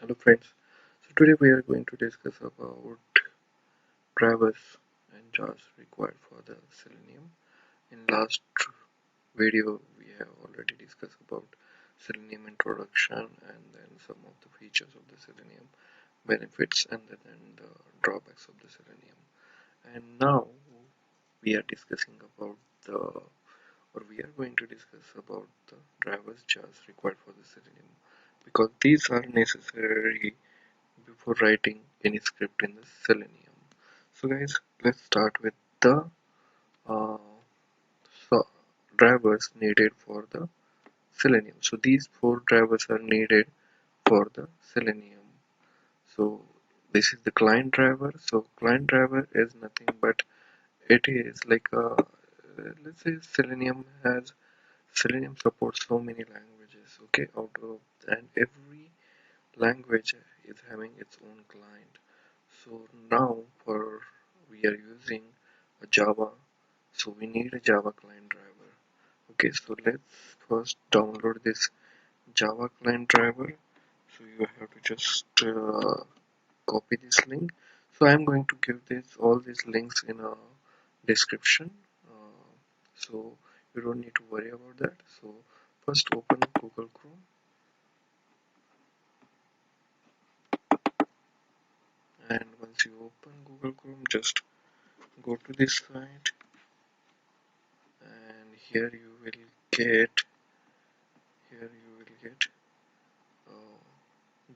Hello friends, so today we are going to discuss about drivers and jars required for the Selenium. In last video we have already discussed about Selenium introduction and then some of the features of the Selenium, benefits and then the drawbacks of the Selenium. And now we are discussing about we are going to discuss about the drivers jars required for the Selenium because these are necessary before writing any script in the Selenium. So guys, let's start with the uh, so drivers needed for the Selenium. So these four drivers are needed for the Selenium. So this is the client driver. So client driver is nothing but it is like let's say Selenium supports so many languages. Okay, out of and every language is having its own client. So now for we are using a Java, so we need a Java client driver. Okay, so let's first download this Java client driver. So you have to just copy this link. So I'm going to give this all these links in a description. So you don't need to worry about that. So first open Google Chrome, and once you open Google Chrome, just go to this site, and here you will get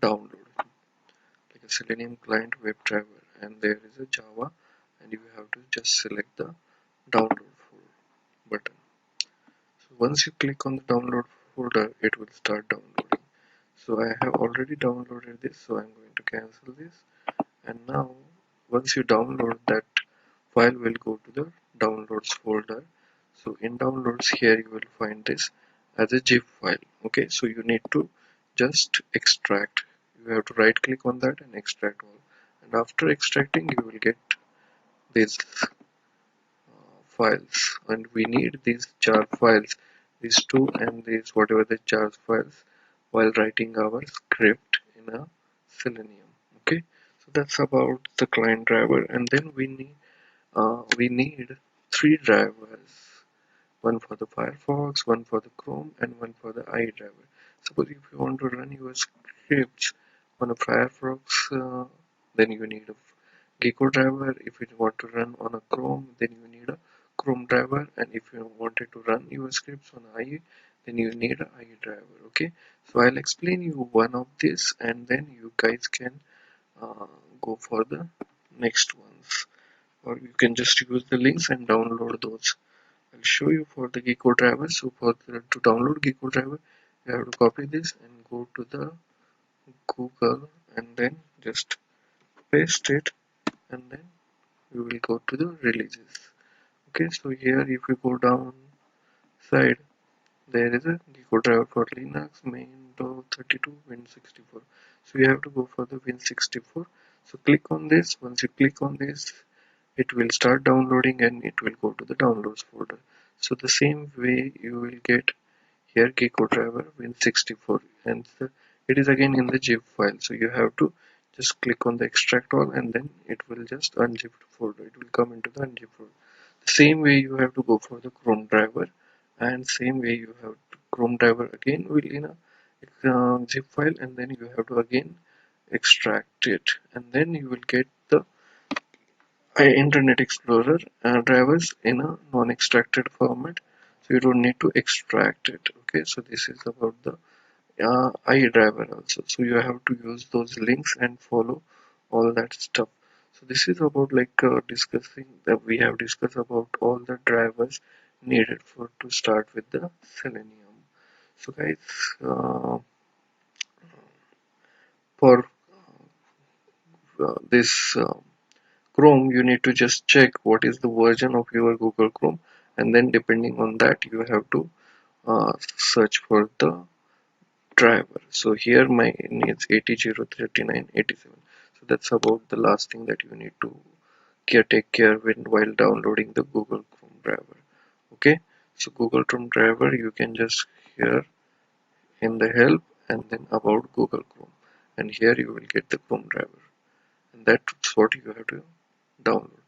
download like a Selenium client WebDriver, and there is a Java, and you have to just select the download button. So once you click on the download folder, it will start downloading. So I have already downloaded this, so I'm going to cancel this. And now once you download, that file will go to the downloads folder. So in downloads, here you will find this as a zip file. Okay, so you need to just extract. You have to right click on that and extract all, and after extracting you will get these files, and we need these jar files, these two and these whatever the jar files, while writing our script in a Selenium. Okay, so that's about the client driver. And then we need three drivers, one for the Firefox, one for the Chrome, and one for the IE driver. Suppose if you want to run your scripts on a Firefox, then you need a Gecko driver. If you want to run on a Chrome, then you need a Chrome driver. And if you wanted to run your scripts on IE, then you need a IE driver. Okay, so I'll explain you one of this, and then you guys can uh, go for the next ones, or you can just use the links and download those. I'll show you for the Gecko driver. So to download Gecko driver, you have to copy this and go to the Google, and then just paste it, and then you will go to the releases. Okay, so here if you go down side, there is a Gecko driver for Linux main.32 Win64. So you have to go for the Win64. So click on this. Once you click on this, it will start downloading and it will go to the downloads folder. So the same way you will get here Gecko driver Win64, and it is again in the zip file. So you have to just click on the extract all, and then it will just unzip folder. It will come into the unzip folder. The same way you have to go for the Chrome driver, and same way you have to Chrome driver again will in a zip file, and then you have to again extract it, and then you will get the Internet Explorer drivers in a non-extracted format, so you don't need to extract it. Okay, so this is about the IE driver also. So you have to use those links and follow all that stuff. So this is about like discussing that we have discussed about all the drivers needed for to start with the Selenium. So guys, for this Chrome, you need to just check what is the version of your Google Chrome, and then depending on that, you have to search for the driver. So here mine is 80.039.87. So that's about the last thing that you need to take care when while downloading the Google Chrome driver. Okay, so Google Chrome driver you can just here in the help and then about Google Chrome, and here you will get the Chrome driver, and that's what you have to download.